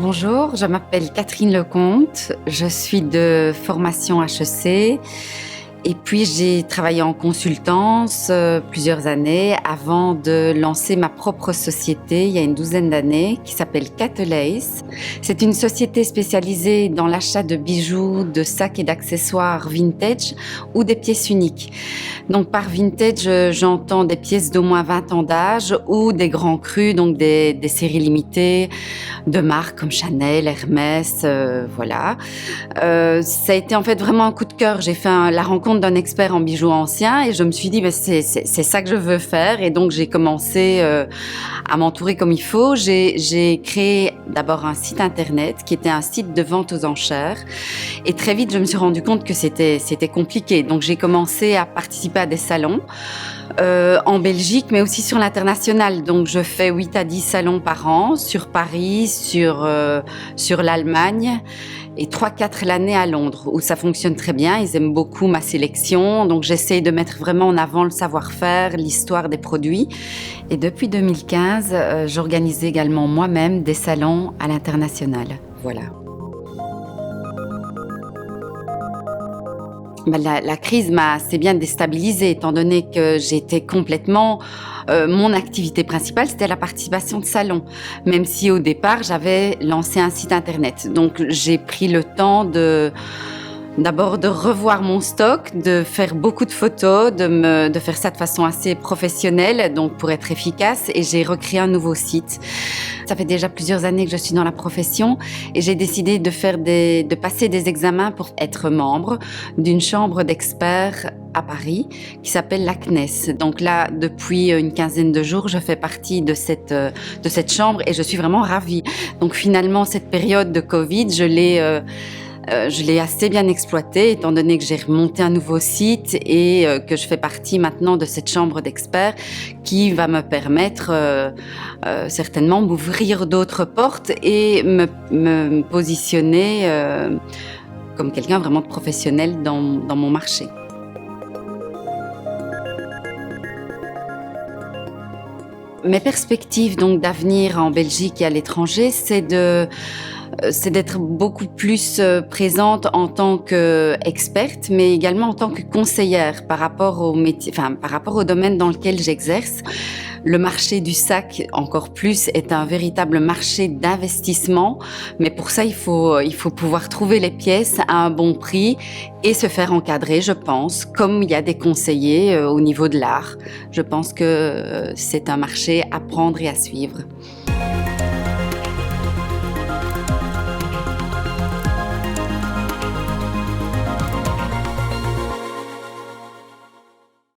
Bonjour, je m'appelle Catherine Lecomte, je suis de formation HEC et puis j'ai travaillé en consultance plusieurs années avant de lancer ma propre société il y a une douzaine d'années qui s'appelle Catelace. C'est une société spécialisée dans l'achat de bijoux, de sacs et d'accessoires vintage ou des pièces uniques. Donc par vintage, j'entends des pièces d'au moins 20 ans d'âge ou des grands crus, donc des séries limitées de marques comme Chanel, Hermès, voilà. Ça a été en fait vraiment un coup de cœur. J'ai fait la rencontre d'un expert en bijoux anciens et je me suis dit c'est ça que je veux faire, et donc j'ai commencé à m'entourer comme il faut. J'ai créé d'abord un site internet qui était un site de vente aux enchères, et très vite je me suis rendu compte que c'était compliqué. Donc j'ai commencé à participer à des salons en Belgique, mais aussi sur l'international. Donc je fais 8 à 10 salons par an sur Paris, sur l'Allemagne, et 3-4 l'année à Londres, où ça fonctionne très bien. Ils aiment beaucoup ma sélection, donc j'essaye de mettre vraiment en avant le savoir-faire, l'histoire des produits. Et depuis 2015, j'organise également moi-même des salons à l'international. Voilà. La crise m'a assez bien déstabilisée, étant donné que j'étais complètement... mon activité principale, c'était la participation de salons, même si au départ, j'avais lancé un site internet. Donc, j'ai pris le temps d'abord de revoir mon stock, de faire beaucoup de photos, de faire ça de façon assez professionnelle, donc pour être efficace, et j'ai recréé un nouveau site. Ça fait déjà plusieurs années que je suis dans la profession et j'ai décidé de passer des examens pour être membre d'une chambre d'experts à Paris qui s'appelle la CNES. Donc là, depuis une quinzaine de jours, je fais partie de cette chambre et je suis vraiment ravie. Donc finalement, cette période de Covid, je l'ai assez bien exploité, étant donné que j'ai remonté un nouveau site et que je fais partie maintenant de cette chambre d'experts qui va me permettre certainement m'ouvrir d'autres portes et me positionner comme quelqu'un vraiment de professionnel dans mon marché. Mes perspectives donc d'avenir en Belgique et à l'étranger, c'est d'être beaucoup plus présente en tant qu'experte, mais également en tant que conseillère par rapport au métier, par rapport au domaine dans lequel j'exerce. Le marché du sac, encore plus, est un véritable marché d'investissement, mais pour ça, il faut pouvoir trouver les pièces à un bon prix et se faire encadrer, je pense, comme il y a des conseillers au niveau de l'art. Je pense que c'est un marché à prendre et à suivre.